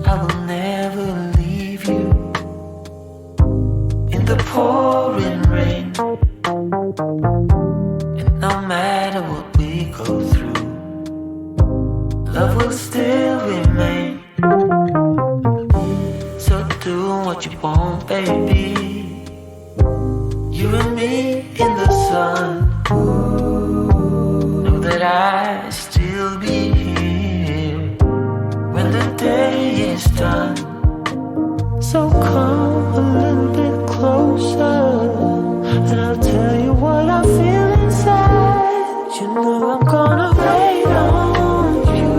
I will never leave you in the pouring rain. And no matter what we go through, love will still remain. So do what you want, baby. You and me in the sun. Know that I still be here when the day is done. So come a little bit closer, and I'll tell you what I feel inside. You know I'm gonna wait on you.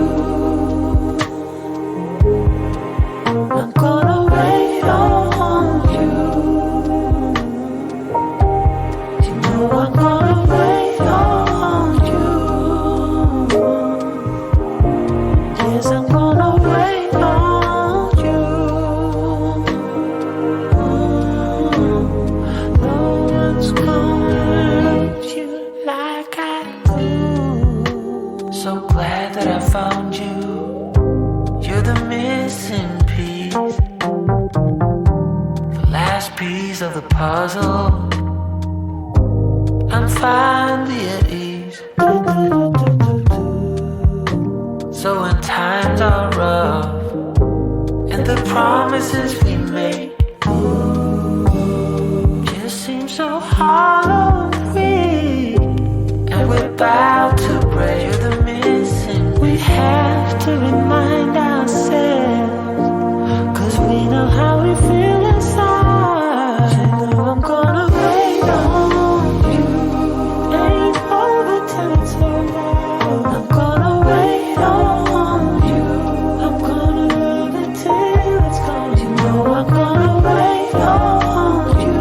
I'm gonna wait on you. You know I'm gonna wait on you. Yes, I'm gonna wait on you. No one's gonna love you like I do. So glad that I found you. You're the missing piece, the last piece of the puzzle. I'm finally at ease. So when times are rough and the promises we made just seem so hollow and weak, and we're about to break. You're the missing. We have to remind ourselves, 'cause we know how we feel inside. You know I'm gonna wait on you. Ain't over till it's over. I'm gonna wait on you. I'm gonna love it till it's gone. You know I'm gonna wait on you.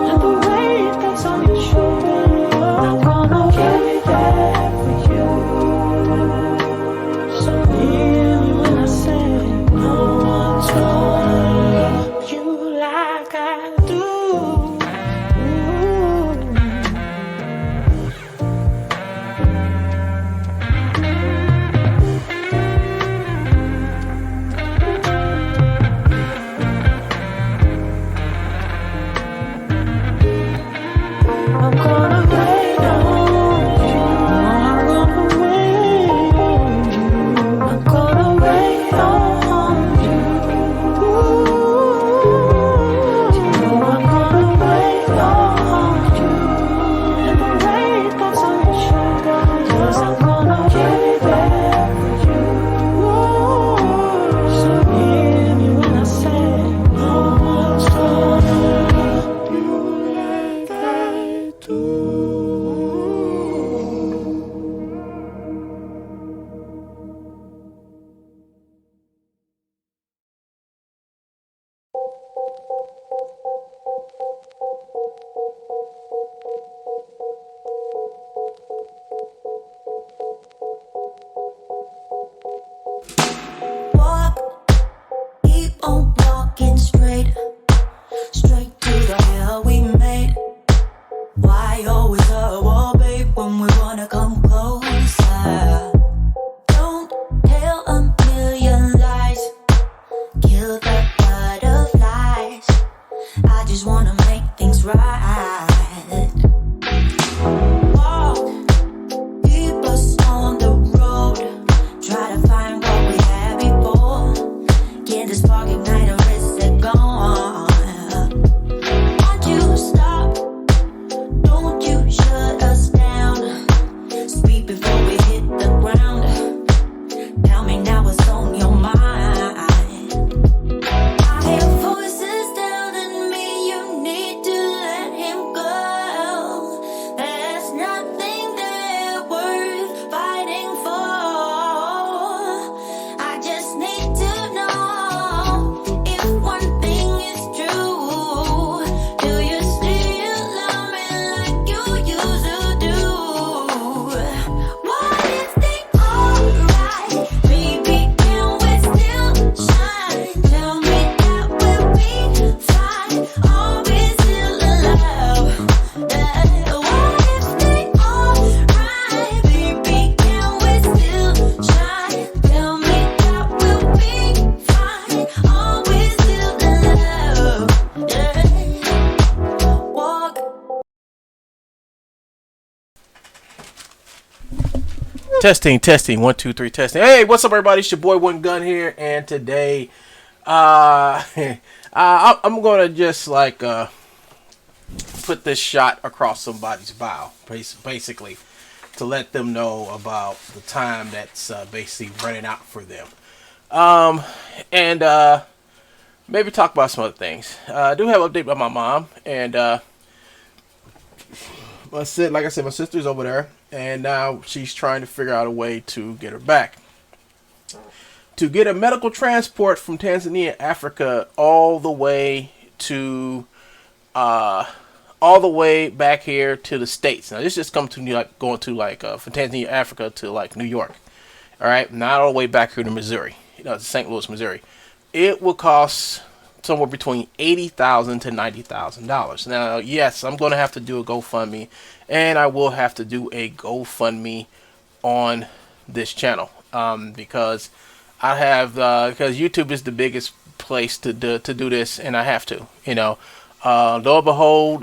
And the weight that's on your shoulder, I'm gonna carry that for you. So hear me when I say no one's gonna love you like I do. I'm gonna wait on you. I'm gonna wait on you. I'm gonna wait on you. You know I'm gonna wait on you. And the weight that's on your shoulder, yes, I'm gonna carry that for you. So hear me when I say no one's gonna love you like I do. Walk, keep on walking straight, straight to the hell we made. Why always a wall, babe, when we wanna come closer? Don't tell a million lies, kill the butterflies. I just wanna make things right. Testing, testing, 1, 2, 3, testing. Hey, what's up, everybody? It's your boy One Gun here, and today, I'm gonna just like put this shot across somebody's bow, basically, to let them know about the time that's basically running out for them, and maybe talk about some other things. I do have an update about my mom, and like I said, my sister's over there, and now she's trying to figure out a way to get her back. To get a medical transport from Tanzania, Africa, all the way back here to the States. Now this just comes to going to from Tanzania, Africa to like New York. All right, not all the way back here to Missouri, to St. Louis, Missouri. It will cost somewhere between $80,000 to $90,000. Now, yes, I'm going to have to do a GoFundMe, and I will have to do a GoFundMe on this channel because because YouTube is the biggest place to do this, and I have to. Lo and behold,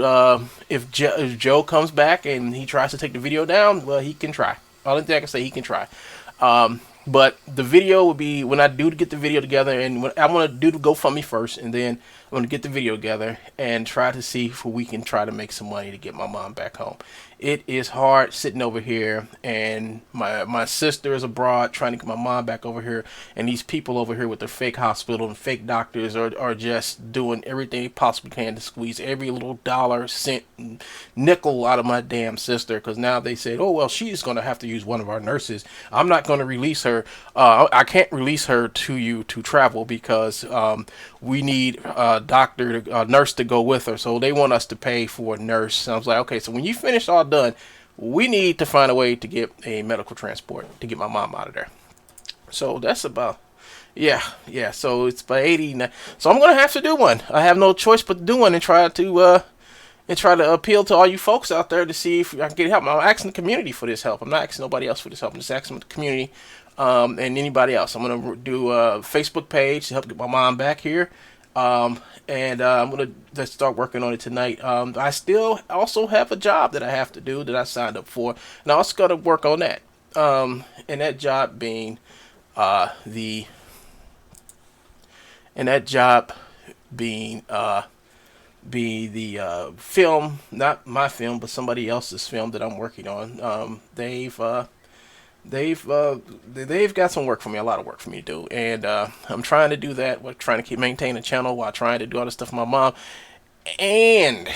if Joe comes back and he tries to take the video down, well, he can try. All thing I can say, he can try. But the video will be when I do get the video together, and I'm going to do the GoFundMe first, and then I'm going to get the video together and try to see if we can try to make some money to get my mom back home. It is hard sitting over here, and my sister is abroad trying to get my mom back over here, and these people over here with their fake hospital and fake doctors are just doing everything they possibly can to squeeze every little dollar, cent, nickel out of my damn sister, because now they said, oh, well, she's going to have to use one of our nurses. I'm not going to release her. I can't release her to you to travel because we need a nurse to go with her. So they want us to pay for a nurse. And I was like, okay, so when you finish all done, we need to find a way to get a medical transport to get my mom out of there. So that's about, yeah. So it's about 80. So I'm going to have to do one. I have no choice but to do one and try to appeal to all you folks out there to see if I can get help. I'm asking the community for this help. I'm not asking nobody else for this help. I'm just asking the community and anybody else. I'm going to do a Facebook page to help get my mom back here. And I'm going to start working on it tonight. I still also have a job that I have to do that I signed up for. And I also got to work on that. And that job being the film, not my film, but somebody else's film that I'm working on. They've got some work for me, a lot of work for me to do, and I'm trying to do that. We're trying to maintain a channel while trying to do all this stuff for my mom, and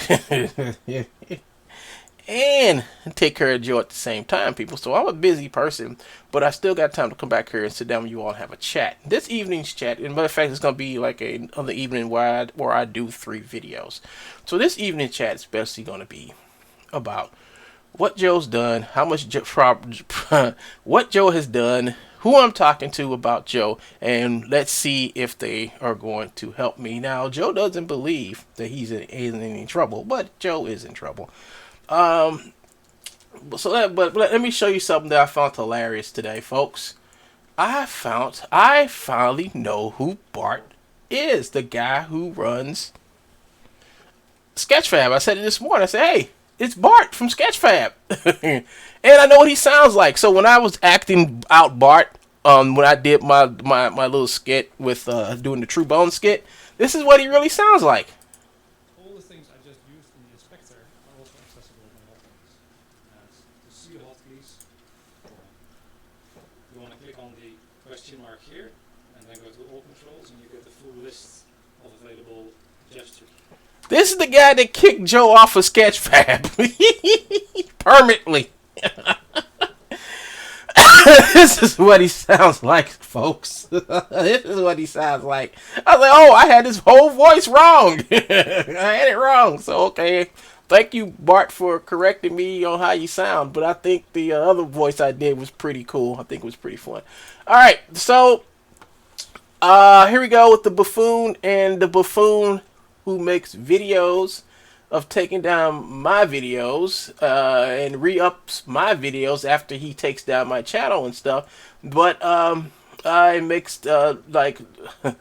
and take care of Joe at the same time, people. So I'm a busy person, but I still got time to come back here and sit down with you all and have a chat. This evening's chat, and matter of fact, it's gonna be like another evening where I do 3 videos. So this evening chat is basically gonna be about what Joe's done, how much what Joe has done, who I'm talking to about Joe, and let's see if they are going to help me. Now, Joe doesn't believe that he's in any trouble, but Joe is in trouble. But let me show you something that I found hilarious today, folks. I finally know who Bart is, the guy who runs Sketchfab. I said it this morning. I said, hey, it's Bart from Sketchfab. And I know what he sounds like. So when I was acting out Bart, when I did my little skit with doing the True Bone skit, this is what he really sounds like. All the things I just used in the inspector are also accessible in hotkeys. To see the hotkeys, you want to click on the question mark here, and then go to all controls, and you get the full list of available gestures. This is the guy that kicked Joe off of Sketchfab permanently. This is what he sounds like, folks. This is what he sounds like. I was like, oh, I had this whole voice wrong. I had it wrong. So, okay. Thank you, Bart, for correcting me on how you sound. But I think the other voice I did was pretty cool. I think it was pretty fun. All right. So, here we go with the buffoon and the buffoon who makes videos of taking down my videos and re-ups my videos after he takes down my channel and stuff. But I mixed like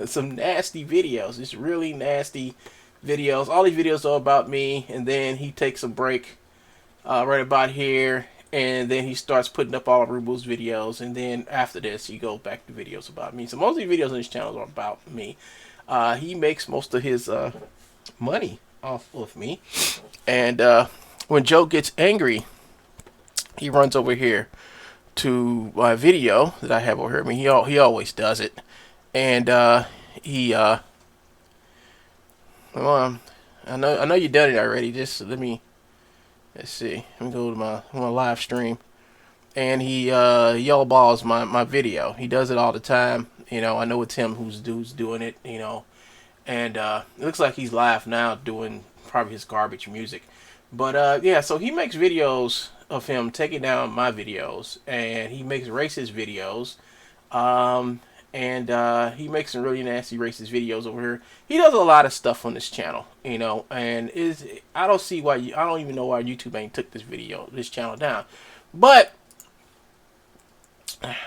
some nasty videos. It's really nasty videos. All these videos are about me, and then he takes a break right about here and then he starts putting up all of Rubo's videos, and then after this he goes back to videos about me. So most of the videos on his channel are about me. He makes most of his money off of me, and when Joe gets angry, he runs over here to my video that I have over here. I mean, he always does it, and he well, I know you done it already. Just let's see. Let me go to my live stream, and he yellow balls my video. He does it all the time. You know, I know it's him who's doing it. You know, and it looks like he's live now doing probably his garbage music. But yeah, so he makes videos of him taking down my videos, and he makes racist videos, and he makes some really nasty racist videos over here. He does a lot of stuff on this channel, you know, and I don't see why I don't even know why YouTube ain't took this channel down. But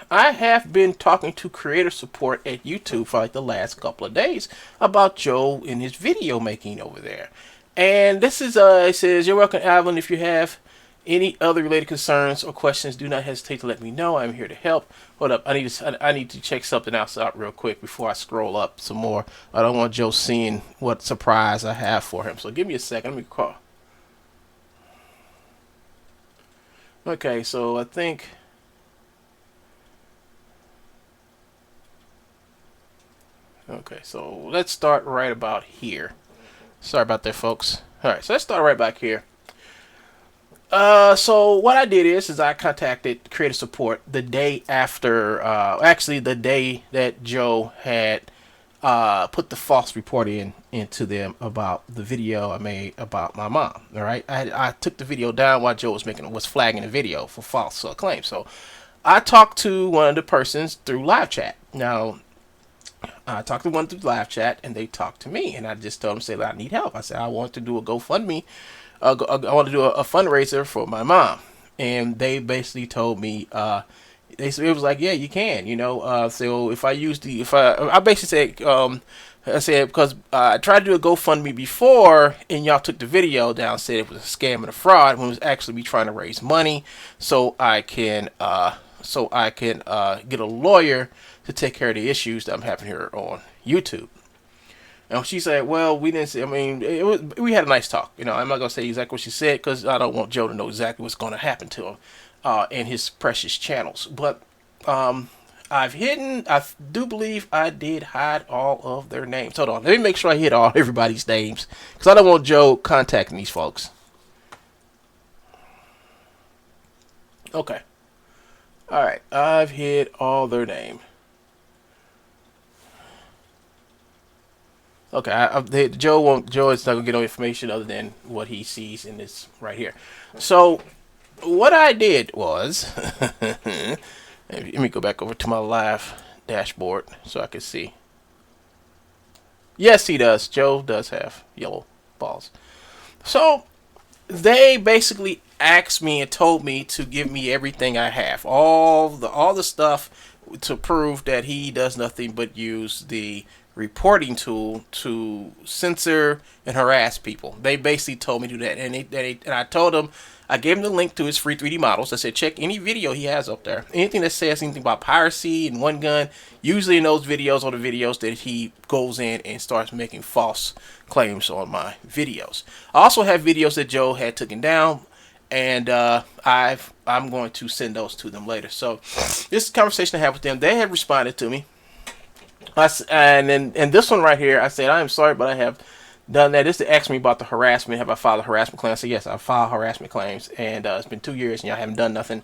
I have been talking to creator support at YouTube for like the last couple of days about Joe and his video making over there. And this is it says, "You're welcome, Alvin. If you have any other related concerns or questions, do not hesitate to let me know. I'm here to help." Hold up, I need to check something else out real quick before I scroll up some more. I don't want Joe seeing what surprise I have for him. So give me a second. Let me call. Okay, so I think. Okay, so let's start right about here. Sorry about that, folks. All right, so let's start right back here. So what I did is I contacted creator support the day after, actually the day that Joe had put the false report into them about the video I made about my mom. All right, I took the video down while Joe was flagging the video for false claims. So I talked to one of the persons through live chat. Now, I talked to one through live chat, and they talked to me, and I just told them, say, I need help. I said, I want to do a GoFundMe. I want to do a fundraiser for my mom. And they basically told me, it was like, yeah, you can, you know. So if I use I basically said, I said, because I tried to do a GoFundMe before, and y'all took the video down, said it was a scam and a fraud, when it was actually me trying to raise money so I can get a lawyer to take care of the issues that I'm having here on YouTube. And she said, well, we didn't say, I mean, we had a nice talk. You know, I'm not going to say exactly what she said because I don't want Joe to know exactly what's going to happen to him in his precious channels. But I do believe I did hide all of their names. Hold on, let me make sure I hid everybody's names because I don't want Joe contacting these folks. Okay. All right, I've hid all their name. Okay, Joe is not gonna get no information other than what he sees in this right here. So, what I did was, let me go back over to my live dashboard so I can see. Yes, he does. Joe does have yellow balls. So, they basically asked me and told me to give me everything I have, all the stuff to prove that he does nothing but use the reporting tool to censor and harass people. They basically told me to do that, and I told them, I gave him the link to his free 3D models. I said, check any video he has up there. Anything that says anything about piracy and one gun, usually in those videos are the videos that he goes in and starts making false claims on my videos. I also have videos that Joe had taken down, and I'm going to send those to them later. So this is a conversation I had with them. They had responded to me. And this one right here, I said, I am sorry, but I have done that. This to ask me about the harassment. Have I filed a harassment claim? I said, yes, I filed harassment claims, and it's been 2 years, and y'all haven't done nothing.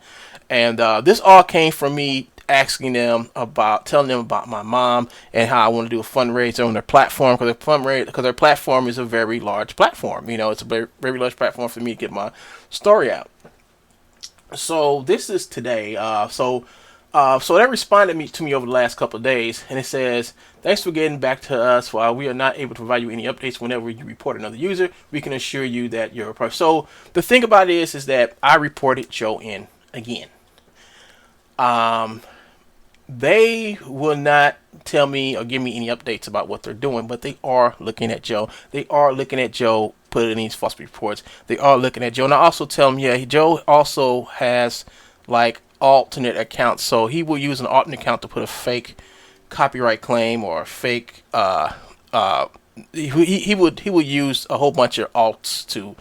And this all came from me asking them telling them about my mom and how I want to do a fundraiser on their platform, because their platform is a very large platform. You know, it's a very, very large platform for me to get my story out. So this is today. So they responded to me over the last couple of days, and it says, thanks for getting back to us. While we are not able to provide you any updates whenever you report another user, we can assure you that you're a person. So the thing about it is that I reported Joe in again. They will not tell me or give me any updates about what they're doing, but they are looking at Joe. They are looking at Joe putting these false reports. They are looking at Joe. And I also tell them, yeah, Joe also has like alternate accounts. So he will use an alternate account to put a fake copyright claim or a fake uh he would use a whole bunch of alts to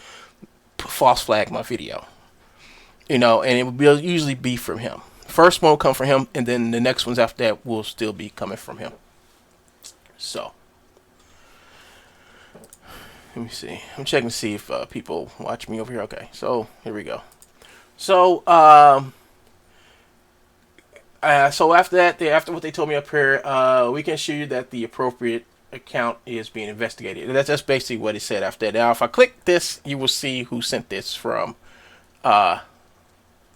false flag my video, and it would usually be from him. First one will come from him, and then the next ones after that will still be coming from him. So let me see. I'm checking to see if people watch me over here. Okay, so here we go. So so after that, after what they told me up here, we can assure you that the appropriate account is being investigated. That's basically what it said after that. Now, if I click this, you will see who sent this from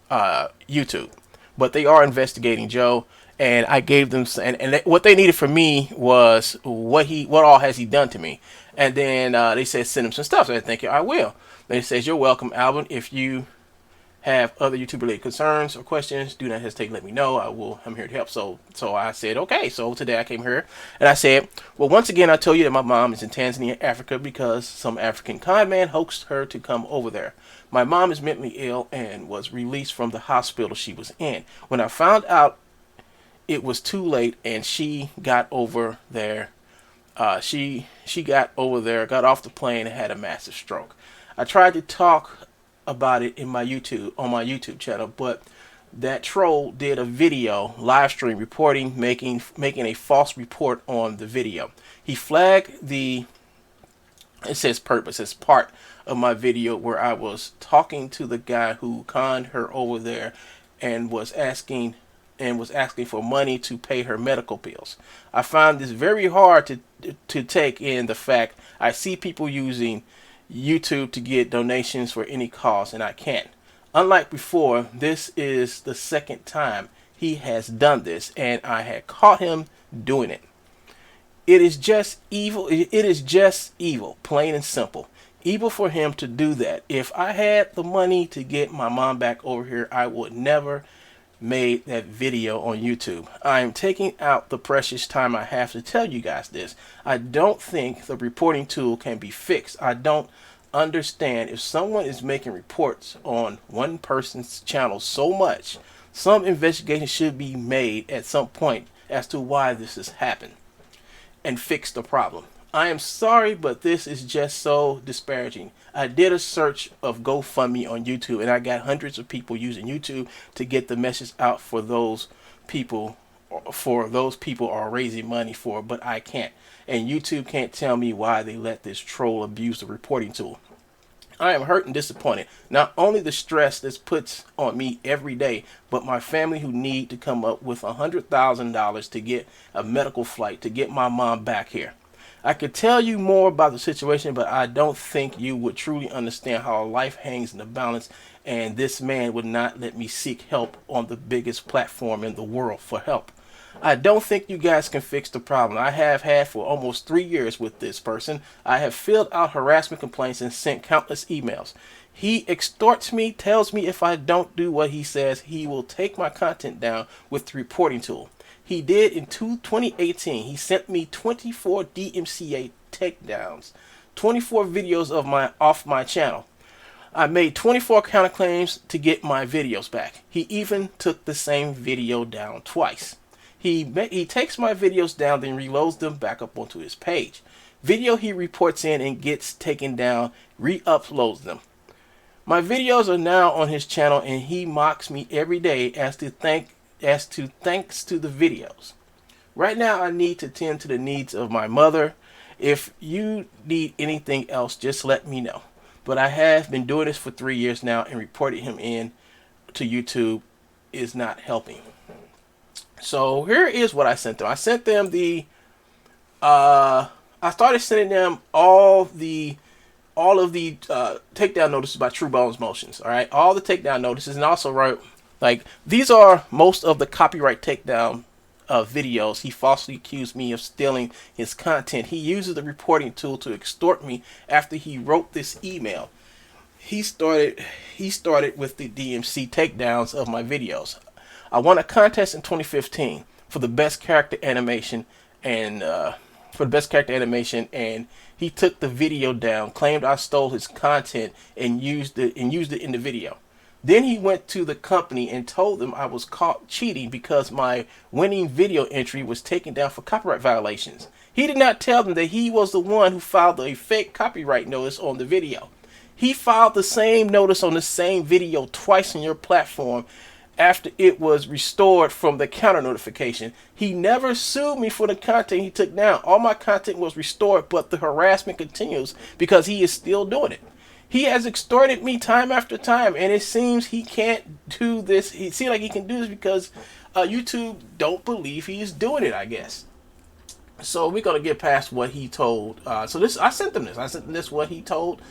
YouTube. But they are investigating Joe, and I gave them, and what they needed from me was what all has he done to me. And then they said send him some stuff. So I think I will. They says, you're welcome, Alvin. If you have other YouTube related concerns or questions, do not hesitate to let me know. I'm here to help. So I said, okay. So today I came here and I said, well, once again, I told you that my mom is in Tanzania, Africa, because some African con man hoaxed her to come over there. My mom is mentally ill and was released from the hospital she was in. When I found out, it was too late, and she got over there. She got over there, got off the plane, and had a massive stroke. I tried to talk about it on my YouTube channel, but that troll did a video live stream reporting, making a false report on the video. He flagged it says purpose as part of my video where I was talking to the guy who conned her over there and was asking for money to pay her medical bills. I find this very hard to take in the fact I see people using YouTube to get donations for any cause, and I can't. Unlike before, this is the second time he has done this, and I had caught him doing it. It is just evil. It is just evil, plain and simple. Evil for him to do that. If I had the money to get my mom back over here, I would never made that video on YouTube. I am taking out the precious time I have to tell you guys this. I don't think the reporting tool can be fixed. I don't understand if someone is making reports on one person's channel so much, some investigation should be made at some point as to why this has happened and fix the problem. I am sorry, but this is just so disparaging. I did a search of GoFundMe on YouTube, and I got hundreds of people using YouTube to get the message out for those people are raising money for, but I can't. And YouTube can't tell me why they let this troll abuse the reporting tool. I am hurt and disappointed. Not only the stress this puts on me every day, but my family who need to come up with $100,000 to get a medical flight to get my mom back here. I could tell you more about the situation, but I don't think you would truly understand how life hangs in the balance, and this man would not let me seek help on the biggest platform in the world for help. I don't think you guys can fix the problem I have had for almost 3 years with this person. I have filled out harassment complaints and sent countless emails. He extorts me, tells me if I don't do what he says, he will take my content down with the reporting tool. He did in 2018. He sent me 24 DMCA takedowns, 24 videos off my channel. I made 24 counterclaims to get my videos back. He even took the same video down twice. He takes my videos down, then reloads them back up onto his page. Video he reports in and gets taken down, re-uploads them. My videos are now on his channel, and he mocks me every day as to thanks to the videos. Right now, I need to tend to the needs of my mother. If you need anything else, just let me know. But I have been doing this for 3 years now, and reporting him in to YouTube is not helping. So here is what I sent them. I sent them I started sending them all of the takedown notices by True Bones Motions. All right, all the takedown notices, and also wrote like these are most of the copyright takedown videos. He falsely accused me of stealing his content. He uses the reporting tool to extort me. After he wrote this email, he started with the DMC takedowns of my videos. I won a contest in 2015 for the best character animation, and he took the video down, claimed I stole his content and used it in the video. Then he went to the company and told them I was caught cheating because my winning video entry was taken down for copyright violations. He did not tell them that he was the one who filed a fake copyright notice on the video. He filed the same notice on the same video twice on your platform after it was restored from the counter notification. He never sued me for the content he took down. All my content was restored, but the harassment continues because he is still doing it. He has extorted me time after time, and it seems he can't do this. It seems like he can do this because YouTube don't believe he is doing it, I guess. So we're gonna get past what he told. I sent them this. What he told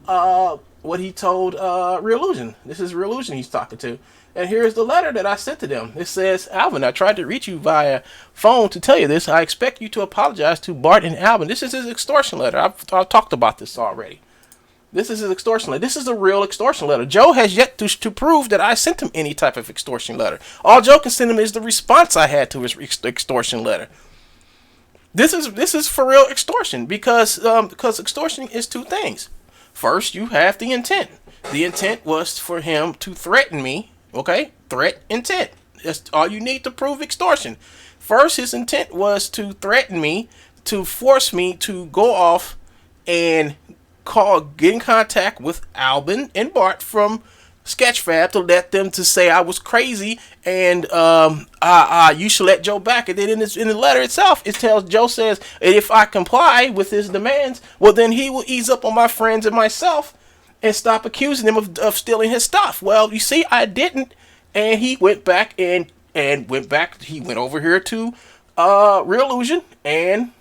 Real Illusion. This is Real Illusion he's talking to. And here's the letter that I sent to them. It says, Alvin, I tried to reach you via phone to tell you this. I expect you to apologize to Bart and Alvin. This is his extortion letter. I've talked about this already. This is his extortion letter. This is a real extortion letter. Joe has yet to prove that I sent him any type of extortion letter. All Joe can send him is the response I had to his extortion letter. This is for real extortion because extortion is two things. First, you have the intent. The intent was for him to threaten me. Okay? Threat, intent. That's all you need to prove extortion. First, his intent was to threaten me, to force me to go off and get in contact with Alvin and Bart from Sketchfab to let them to say I was crazy and you should let Joe back. And then in the letter itself, it tells Joe says if I comply with his demands, well then he will ease up on my friends and myself and stop accusing them of stealing his stuff. Well, you see, I didn't, and he went back and went back. He went over here to Real Illusion and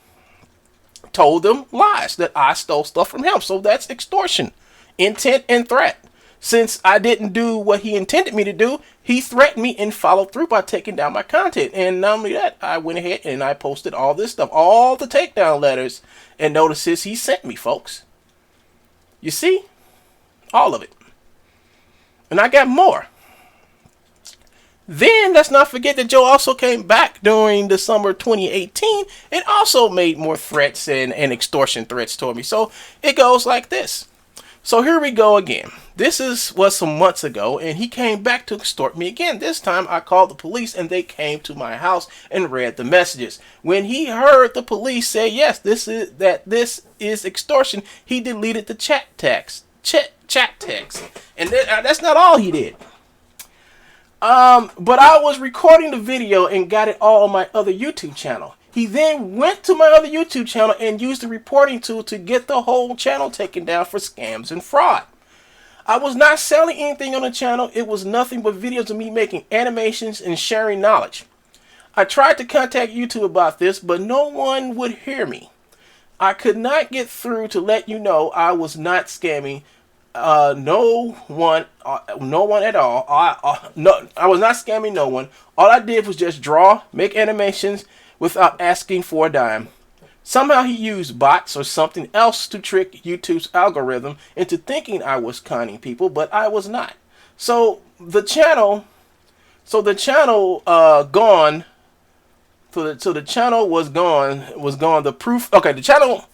told them lies that I stole stuff from him. So that's extortion, intent and threat. Since I didn't do what he intended me to do, he threatened me and followed through by taking down my content. And not only that, I went ahead and I posted all this stuff, all the takedown letters and notices he sent me, folks. You see? All of it. And I got more. Then let's not forget that Joe also came back during the summer 2018 and also made more threats and extortion threats toward me. So it goes like this. So here we go again. This was some months ago, and he came back to extort me again. This time I called the police and they came to my house and read the messages. When he heard the police say yes, this is extortion, he deleted the chat text. And that's not all he did. But I was recording the video and got it all on my other YouTube channel. He then went to my other YouTube channel and used the reporting tool to get the whole channel taken down for scams and fraud. I was not selling anything on the channel. It was nothing but videos of me making animations and sharing knowledge. I tried to contact YouTube about this, but no one would hear me. I could not get through to let you know I was not scamming no one at all. I was not scamming no one. All I did was just draw, make animations without asking for a dime. Somehow he used bots or something else to trick YouTube's algorithm into thinking I was conning people, but I was not. So the channel gone. So the channel was gone. The proof. Okay, the channel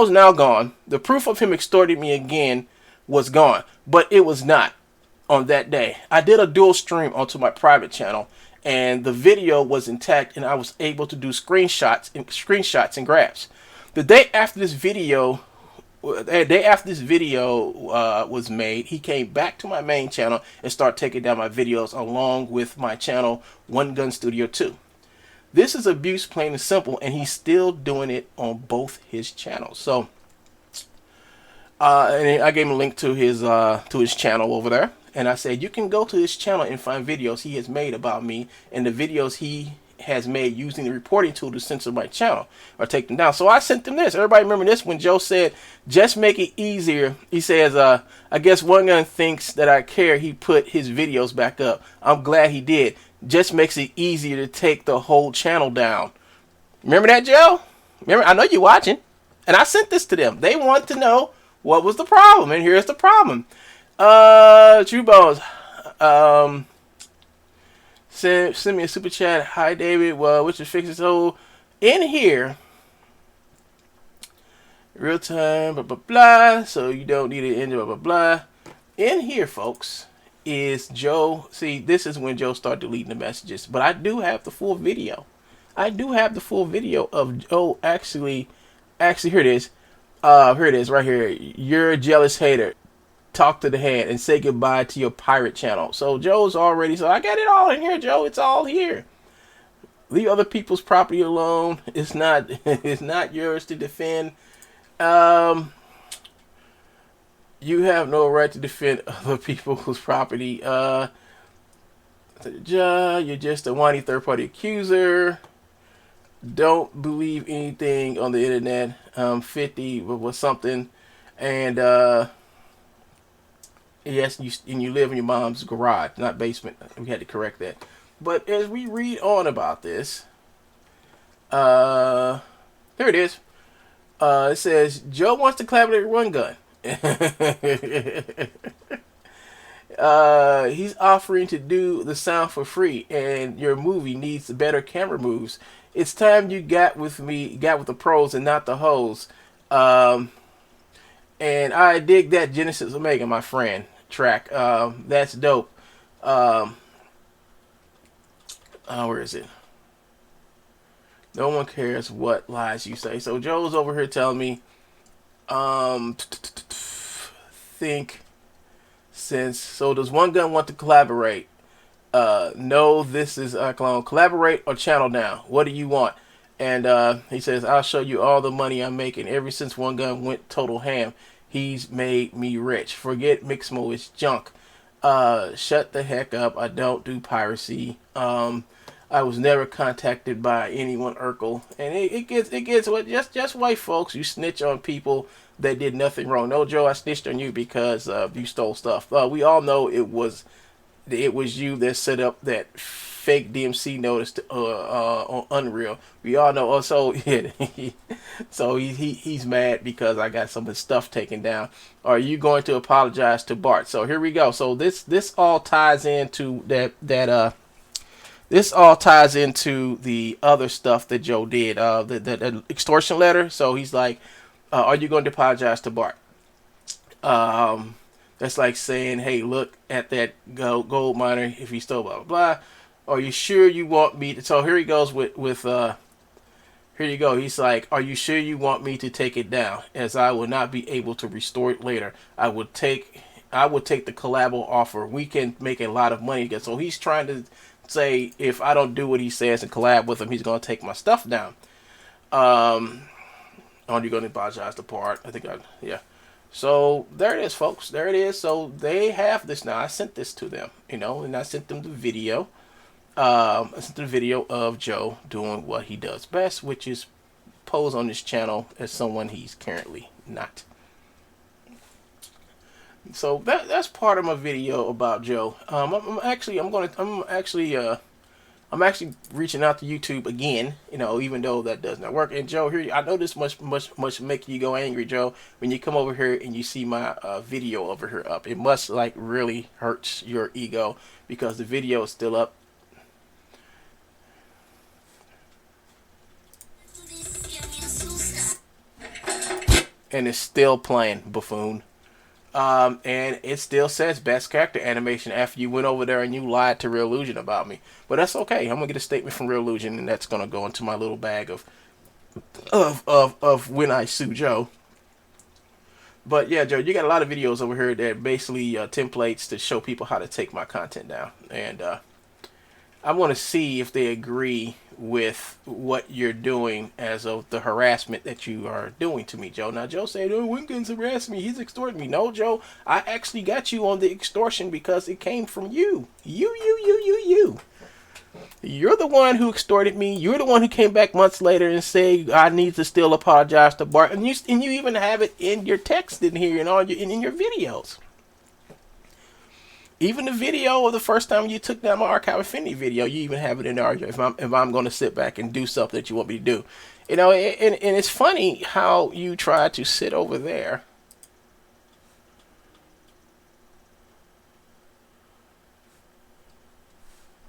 is now gone. The proof of him extorting me again was gone, but it was not on that day. I did a dual stream onto my private channel, and the video was intact, and I was able to do screenshots and grabs. The day after this video was made, he came back to my main channel and started taking down my videos along with my channel One Gun Studio 2. This is abuse, plain and simple, and he's still doing it on both his channels. So and I gave him a link to his channel over there, and I said you can go to his channel and find videos he has made about me, and the videos he has made using the reporting tool to censor my channel or take them down. So I sent them this. Everybody remember this when Joe said just make it easier. He says I guess One Gun thinks that I care. He put his videos back up. I'm glad he did. Just makes it easier to take the whole channel down. Remember that, Joe? Remember? I know you're watching, and I sent this to them. They want to know what was the problem, and here's the problem. True Bones Send me a super chat. Hi, David. Well, which is fixing. So, in here, real time, blah, blah, blah. So, you don't need an engine, blah, blah, blah. In here, folks, is Joe. See, this is when Joe started deleting the messages. But I do have the full video. I do have the full video of Joe actually, here it is. Here it is, right here. You're a jealous hater. Talk to the hand and say goodbye to your pirate channel. So Joe's already, so I got it all in here, Joe. It's all here. Leave other people's property alone. It's not it's not yours to defend. You have no right to defend other people's property. You're just a whiny third party accuser. Don't believe anything on the internet. 50 was something, and yes, you live in your mom's garage, not basement. We had to correct that. But as we read on about this, here it is. It says Joe wants to collaborate with Run Gun. He's offering to do the sound for free, and your movie needs better camera moves. It's time you got with the pros and not the hoes. And I dig that Genesis Omega, my friend, track. That's dope. Where is it? No one cares what lies you say. So Joe's over here telling me, think since, so does One Gun want to collaborate? No, this is a clone. Collaborate or channel down. What do you want? And he says, I'll show you all the money I'm making. Ever since One Gun went total ham, he's made me rich. Forget Mixmo, it's junk. Shut the heck up. I don't do piracy. I was never contacted by anyone, Urkel. And it gets what just white folks. You snitch on people that did nothing wrong. No, Joe, I snitched on you because you stole stuff. We all know it was you that set up that fake DMC notice on Unreal. We all know. Also, yeah, so he's mad because I got some of his stuff taken down. Are you going to apologize to Bart? So here we go. So this all ties into this all ties into the other stuff that Joe did. The extortion letter. So he's like, are you going to apologize to Bart? That's like saying, hey, look at that gold miner if he stole blah, blah, blah. Are you sure you want me to? So here he goes with here you go. He's like, are you sure you want me to take it down, as I will not be able to restore it later? I would take the collabo offer. We can make a lot of money again. So he's trying to say, if I don't do what he says and collab with him, he's going to take my stuff down. Are you going to apologize to Bart? I think yeah. So there it is, folks. There it is. So they have this now. I sent this to them, and I sent them the video. I sent the video of Joe doing what he does best, which is pose on this channel as someone he's currently not. So that's part of my video about Joe. I'm actually reaching out to YouTube again, even though that does not work. And Joe, here, I know this must make you go angry, Joe, when you come over here and you see my video over here up. It must really hurts your ego because the video is still up. And it's still playing, buffoon. And it still says best character animation after you went over there and you lied to Real Illusion about me. But that's okay. I'm gonna get a statement from Real Illusion, and that's gonna go into my little bag of when I sue Joe. But yeah, Joe, you got a lot of videos over here that are basically templates to show people how to take my content down, and I want to see if they agree with what you're doing as of the harassment that you are doing to me, Joe. Now, Joe said, oh, Winkin's harassed me. He's extorting me. No, Joe, I actually got you on the extortion because it came from you. You. You're the one who extorted me. You're the one who came back months later and said, I need to still apologize to Bart. And you even have it in your text in here and all in your videos. Even the video of the first time you took down my Archive Affinity video, you even have it in there. If I'm going to sit back and do something that you want me to do, and it's funny how you try to sit over there.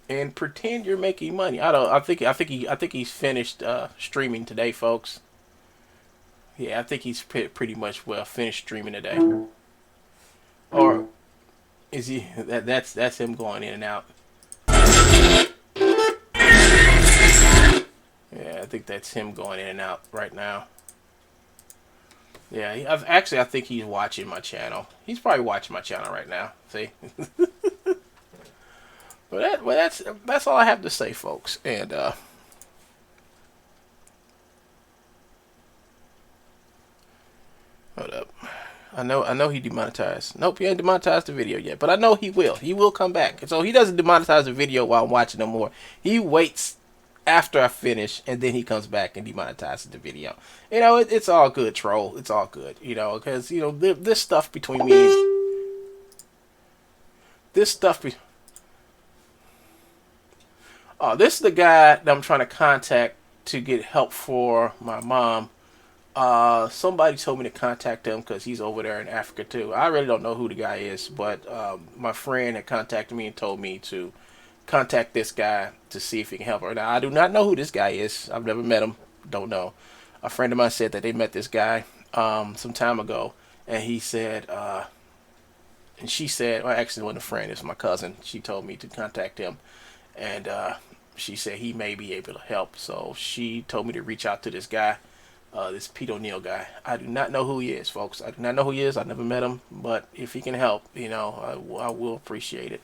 and pretend you're making money. I think he's finished streaming today, folks. Yeah, I think he's pretty much well finished streaming today. Or is he? That's him going in and out. Yeah, I think that's him going in and out right now. Yeah, I think he's watching my channel. He's probably watching my channel right now. See, that's all I have to say, folks. And hold up, I know he demonetized. Nope, he ain't demonetized the video yet, but I know he will. He will come back. So he doesn't demonetize the video while I'm watching no more. He waits after I finish, and then he comes back and demonetizes the video. You know, it's all good, troll. It's all good. You know, because you know this stuff between me, this stuff. This is the guy that I'm trying to contact to get help for my mom. Somebody told me to contact him because he's over there in Africa too. I really don't know who the guy is, but my friend had contacted me and told me to contact this guy to see if he can help her. Now, I do not know who this guy is. I've never met him. Don't know. A friend of mine said that they met this guy some time ago, and he said, and she said, well, actually, it wasn't a friend. It was my cousin. She told me to contact him, and she said he may be able to help. So she told me to reach out to this guy, this Pete O'Neill guy. I do not know who he is, folks. I do not know who he is. I've never met him, but if he can help, you know, I will appreciate it.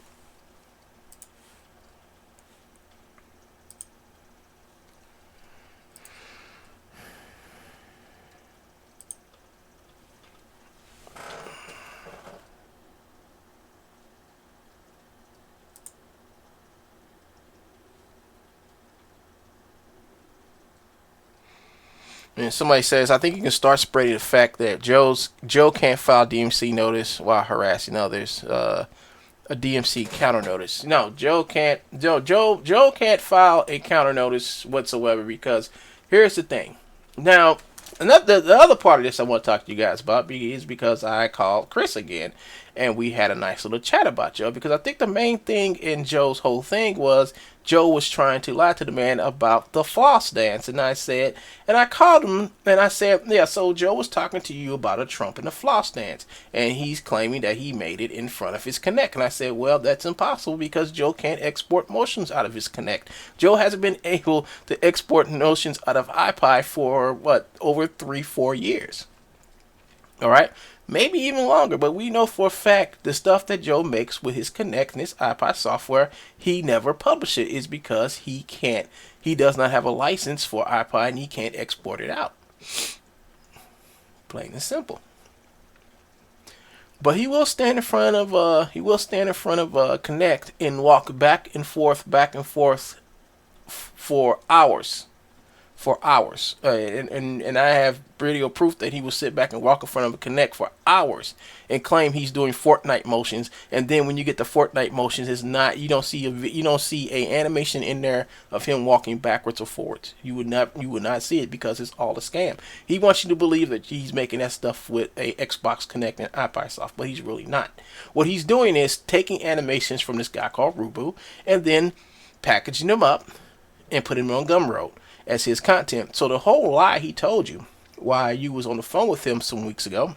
And somebody says, I think you can start spreading the fact that Joe can't file DMC notice while harassing others. A DMC counter notice. No, Joe can't file a counter notice whatsoever, because here's the thing. Now, the other part of this I want to talk to you guys about is because I called Chris again, and we had a nice little chat about Joe, because I think the main thing in Joe's whole thing was Joe was trying to lie to the man about the floss dance. And I called him and I said, yeah, so Joe was talking to you about a Trump and a floss dance, and he's claiming that he made it in front of his Connect. And I said, well, that's impossible, because Joe can't export motions out of his Connect. Joe hasn't been able to export motions out of iPi for over 3-4 years. All right. Maybe even longer, but we know for a fact the stuff that Joe makes with his Connect and his iPod software, he never published it, is because he does not have a license for iPod, and he can't export it out. Plain and simple. But he will stand in front of Connect and walk back and forth for hours. And I have video proof that he will sit back and walk in front of a Connect for hours and claim he's doing Fortnite motions. And then when you get the Fortnite motions, you don't see a animation in there of him walking backwards or forwards. You would not see it, because it's all a scam. He wants you to believe that he's making that stuff with a Xbox Connect and iPod soft, but he's really not. What he's doing is taking animations from this guy called Rubu and then packaging them up and putting them on Gumroad as his content. So the whole lie he told you while you was on the phone with him some weeks ago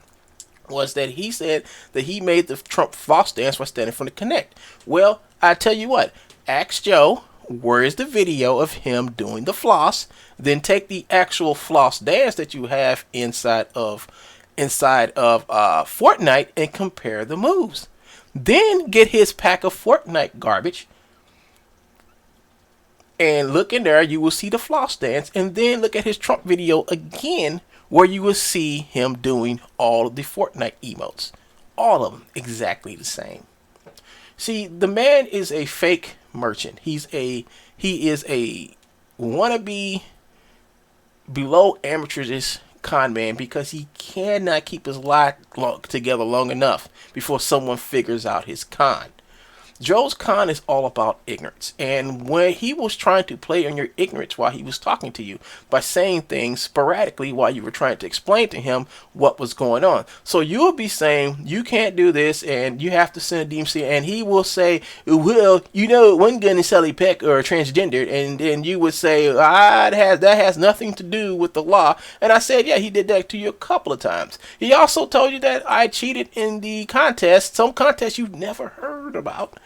was that he said that he made the Trump floss dance by standing from the Connect. Well, I tell you what, ask Joe, where is the video of him doing the floss? Then take the actual floss dance that you have inside of Fortnite and compare the moves. Then get his pack of Fortnite garbage and look in there. You will see the floss dance, and then look at his Trump video again, where you will see him doing all of the Fortnite emotes. All of them exactly the same. See, the man is a fake merchant. He is a wannabe below amateurish con man, because he cannot keep his lie together long enough before someone figures out his con. Joe's con is all about ignorance. And when he was trying to play on your ignorance while he was talking to you by saying things sporadically while you were trying to explain to him what was going on. So you'll be saying, you can't do this and you have to send a DMC. And he will say, well, you know, one gun is Sally Peck or transgendered. And then you would say, that has nothing to do with the law. And I said, yeah, he did that to you a couple of times. He also told you that I cheated in the contest, some contest you've never heard about.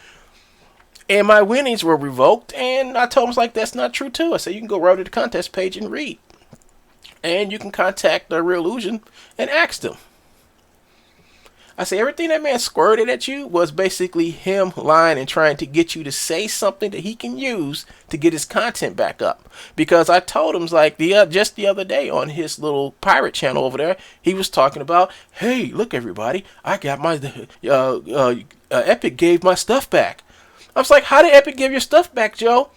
And my winnings were revoked, and I told him, like, that's not true, too. I said, you can go right to the contest page and read. And you can contact the Real Illusion and ask them. I said, everything that man squirted at you was basically him lying and trying to get you to say something that he can use to get his content back up. Because I told him, like, just the other day on his little pirate channel over there, he was talking about, hey, look, everybody, I got my, Epic gave my stuff back. I was like, how did Epic give your stuff back, Joe?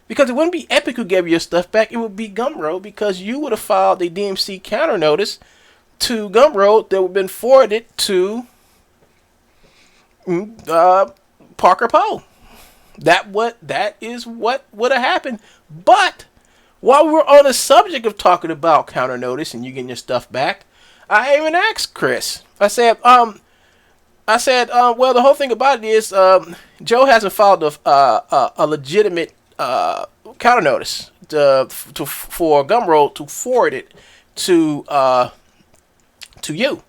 Because it wouldn't be Epic who gave you your stuff back. It would be Gumroad, because you would have filed a DMC counter notice to Gumroad that would have been forwarded to Parker Poe. That is what would have happened. But while we were on the subject of talking about counter notice and you getting your stuff back, I even asked Chris. I said, well, the whole thing about it is Joe hasn't filed a legitimate counter notice for Gumroad to forward it to you.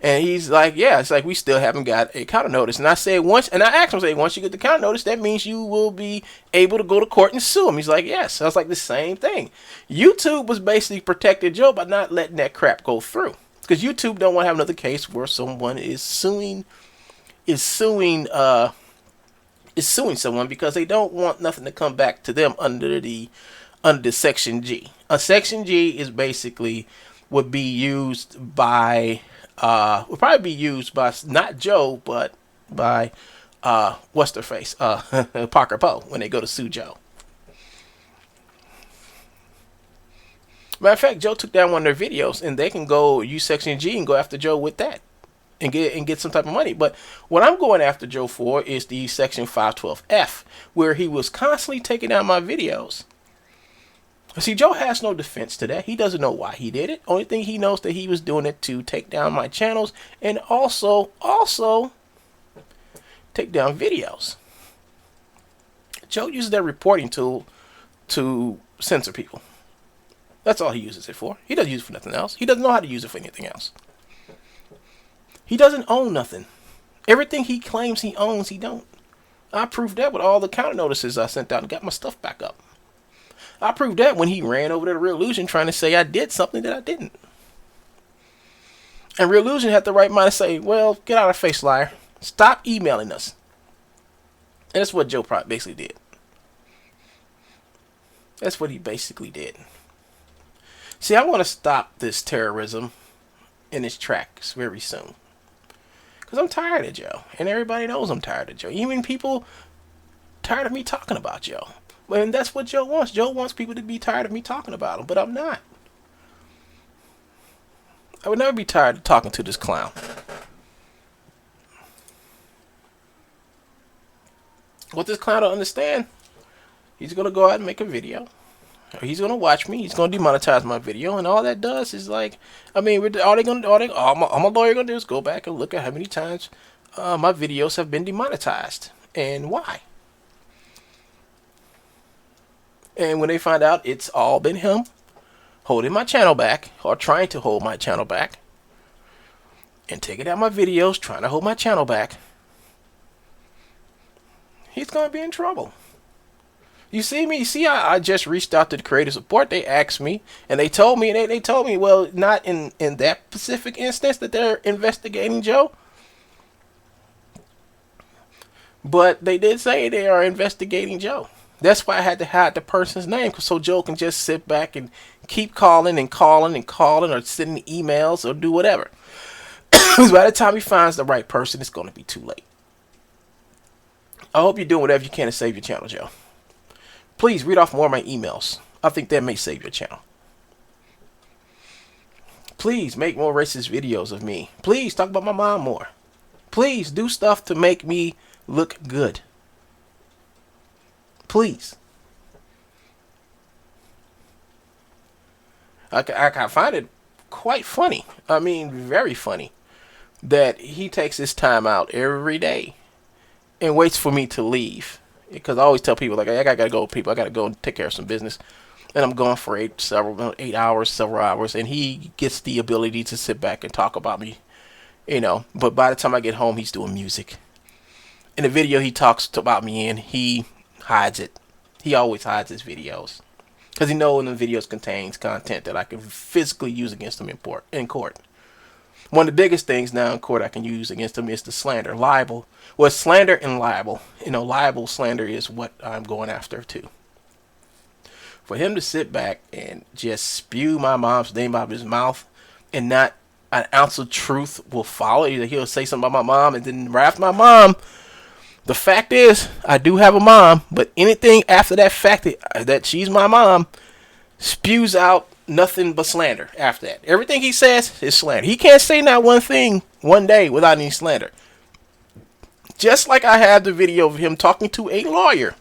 And he's like, yeah, it's like we still haven't got a counter notice. And I said, once you get the counter notice, that means you will be able to go to court and sue him. He's like, yes. I was like, the same thing. YouTube was basically protecting Joe by not letting that crap go through. Because YouTube don't want to have another case where someone is suing someone because they don't want nothing to come back to them under Section G. A Section G is basically would probably be used by not Joe, but by what's their face, Parker Poe, when they go to sue Joe. Matter of fact, Joe took down one of their videos, and they can go use Section G and go after Joe with that, and get some type of money. But what I'm going after Joe for is the Section 512F, where he was constantly taking down my videos. See, Joe has no defense to that. He doesn't know why he did it. Only thing he knows that he was doing it to take down my channels and also take down videos. Joe uses that reporting tool to censor people. That's all he uses it for. He doesn't use it for nothing else. He doesn't know how to use it for anything else. He doesn't own nothing. Everything he claims he owns, he don't. I proved that with all the counter notices I sent out and got my stuff back up. I proved that when he ran over to the Real Illusion trying to say I did something that I didn't. And Real Illusion had the right mind to say, well, get out of face, liar. Stop emailing us. And that's what Joe basically did. That's what he basically did. See, I want to stop this terrorism in its tracks very soon. Because I'm tired of Joe. And everybody knows I'm tired of Joe. Even people tired of me talking about Joe. And that's what Joe wants. Joe wants people to be tired of me talking about him. But I'm not. I would never be tired of talking to this clown. What this clown don't understand, he's going to go out and make a video. Or he's going to watch me. He's going to demonetize my video. And all that does is like, I mean, all my lawyer going to do is go back and look at how many times my videos have been demonetized. And why. And when they find out it's all been him holding my channel back or trying to hold my channel back and taking out my videos, trying to hold my channel back, he's going to be in trouble. You see me? See, I just reached out to the creator support. They asked me and they told me, well, not in that specific instance that they're investigating Joe. But they did say they are investigating Joe. That's why I had to hide the person's name, so Joe can just sit back and keep calling or sending emails or do whatever. Because by the time he finds the right person, it's going to be too late. I hope you're doing whatever you can to save your channel, Joe. Please read off more of my emails. I think that may save your channel. Please make more racist videos of me. Please talk about my mom more. Please do stuff to make me look good. Please. I find it quite funny. I mean, very funny that he takes his time out every day and waits for me to leave. Because I always tell people, like, I gotta go, people. I gotta go and take care of some business. And I'm gone for 8 hours, several hours. And he gets the ability to sit back and talk about me, you know. But by the time I get home, he's doing music. In the video he talks about me in, he hides it. He always hides his videos. Because he knows the videos contains content that I can physically use against him in court. One of the biggest things now in court I can use against him is the slander, libel. Well, slander and libel. You know, libel, slander is what I'm going after too. For him to sit back and just spew my mom's name out of his mouth and not an ounce of truth will follow. Either he'll say something about my mom and then right after my mom. The fact is, I do have a mom, but anything after that fact that she's my mom spews out nothing but slander after that. Everything he says is slander. He can't say not one thing one day without any slander. Just like I have the video of him talking to a lawyer.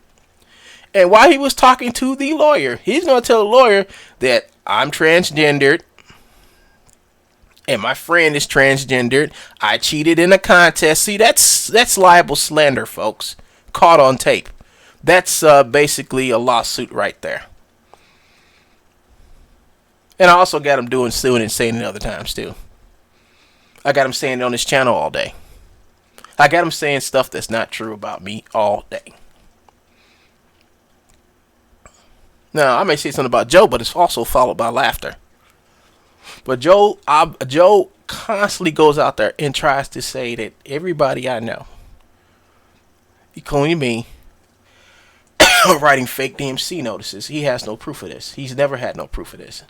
And while he was talking to the lawyer, he's going to tell the lawyer that I'm transgendered. And my friend is transgendered. I cheated in a contest. See, that's libel slander, folks. Caught on tape. That's basically a lawsuit right there. And I also got him doing suing and saying it other times too. I got him saying it on his channel all day. I got him saying stuff that's not true about me all day. Now, I may say something about Joe, but it's also followed by laughter. But Joe constantly goes out there and tries to say that everybody I know, including me, are writing fake DMC notices. He has no proof of this. He's never had no proof of this.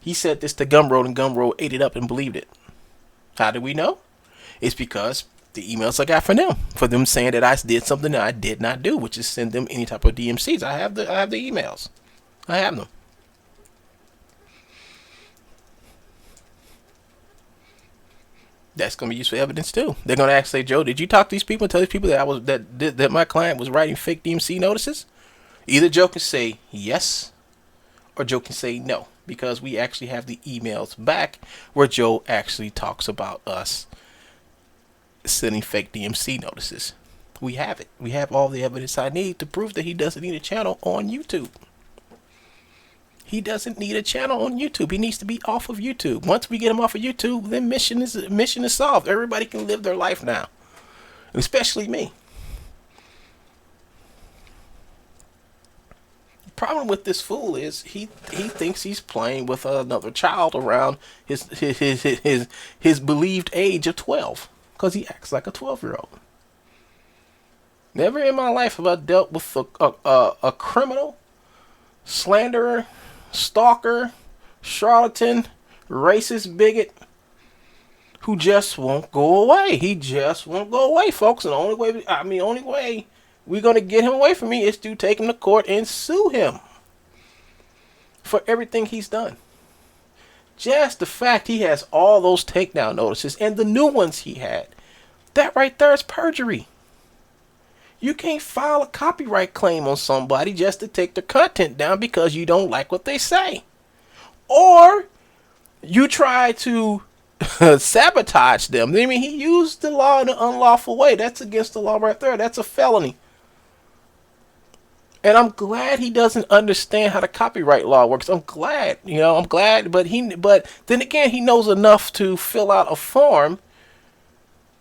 He said this to Gumroad, and Gumroad ate it up and believed it. How do we know? It's because the emails I got from them, for them saying that I did something that I did not do, which is send them any type of DMCs. I have the emails. I have them. That's going to be useful evidence too. They're going to actually say, Joe, did you talk to these people and tell these people that that my client was writing fake DMC notices? Either Joe can say yes or Joe can say no, because we actually have the emails back where Joe actually talks about us sending fake DMC notices. We have it. We have all the evidence I need to prove that he doesn't need a channel on YouTube. He doesn't need a channel on YouTube. He needs to be off of YouTube. Once we get him off of YouTube, then mission is solved. Everybody can live their life now, especially me. The problem with this fool is he thinks he's playing with another child around his believed age of 12, because he acts like a 12-year-old. Never in my life have I dealt with a criminal, slanderer, stalker, charlatan, racist bigot who just won't go away. He just won't go away, folks. And the only way we're going to get him away from me is to take him to court and sue him for everything he's done. Just the fact he has all those takedown notices and the new ones he had, that right there is perjury. You can't file a copyright claim on somebody just to take their content down because you don't like what they say. Or you try to sabotage them. I mean, he used the law in an unlawful way. That's against the law right there. That's a felony. And I'm glad he doesn't understand how the copyright law works. I'm glad, but then again, he knows enough to fill out a form.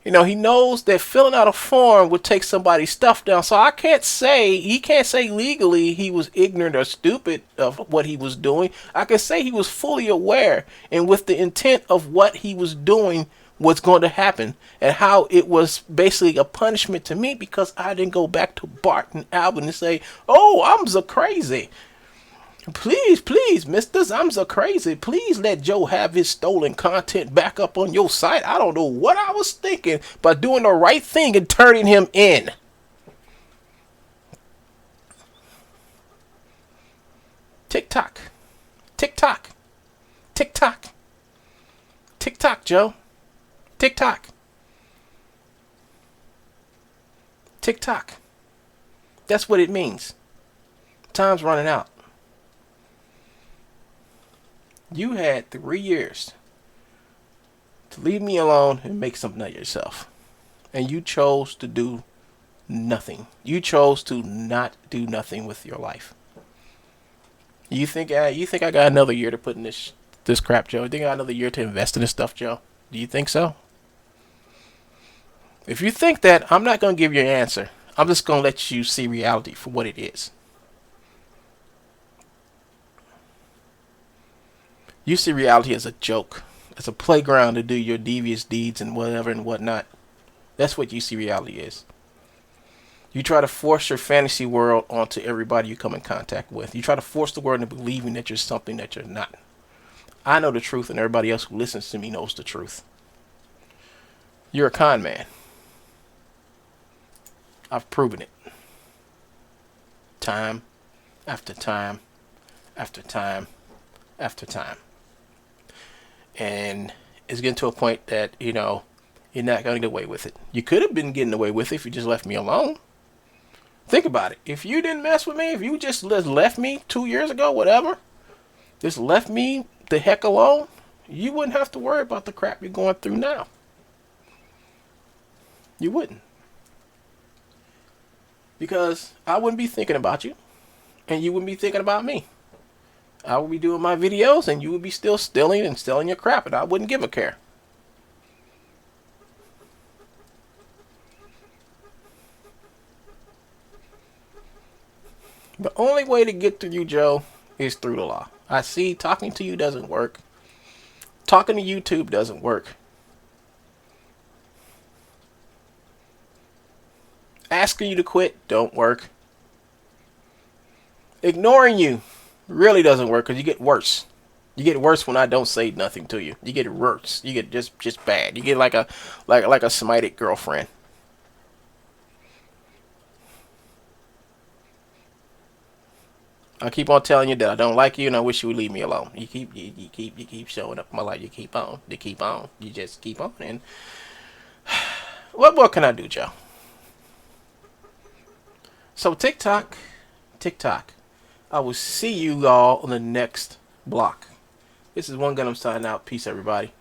He knows that filling out a form would take somebody's stuff down. So he can't say legally he was ignorant or stupid of what he was doing. I can say he was fully aware and with the intent of what he was doing was going to happen and how it was basically a punishment to me because I didn't go back to Bart and Alvin and say, oh, I'm so crazy. Please, Mr. Zamza Crazy, please let Joe have his stolen content back up on your site. I don't know what I was thinking, but doing the right thing and turning him in. TikTok, Joe. TikTok. TikTok. That's what it means. Time's running out. You had 3 years to leave me alone and make something of yourself. And you chose to do nothing. You chose to not do nothing with your life. You think I got another year to put in this crap, Joe? You think I got another year to invest in this stuff, Joe? Do you think so? If you think that, I'm not going to give you an answer. I'm just going to let you see reality for what it is. You see reality as a joke, as a playground to do your devious deeds and whatever and whatnot. That's what you see reality is. You try to force your fantasy world onto everybody you come in contact with. You try to force the world into believing that you're something that you're not. I know the truth, and everybody else who listens to me knows the truth. You're a con man. I've proven it. Time after time after time after time. And it's getting to a point that, you're not going to get away with it. You could have been getting away with it if you just left me alone. Think about it. If you didn't mess with me, if you just left me 2 years ago, whatever, just left me the heck alone, you wouldn't have to worry about the crap you're going through now. You wouldn't. Because I wouldn't be thinking about you, and you wouldn't be thinking about me. I would be doing my videos, and you would be still stealing and selling your crap, and I wouldn't give a care. The only way to get to you, Joe, is through the law. I see talking to you doesn't work. Talking to YouTube doesn't work. Asking you to quit don't work. Ignoring you really doesn't work because you get worse. You get worse when I don't say nothing to you. You get worse. You get just bad. You get like a smited girlfriend. I keep on telling you that I don't like you and I wish you would leave me alone. You keep showing up in my life. You keep on. You just keep on. And what more can I do, Joe? So TikTok. I will see you all on the next block. This is One Gun. I'm signing out. Peace, everybody.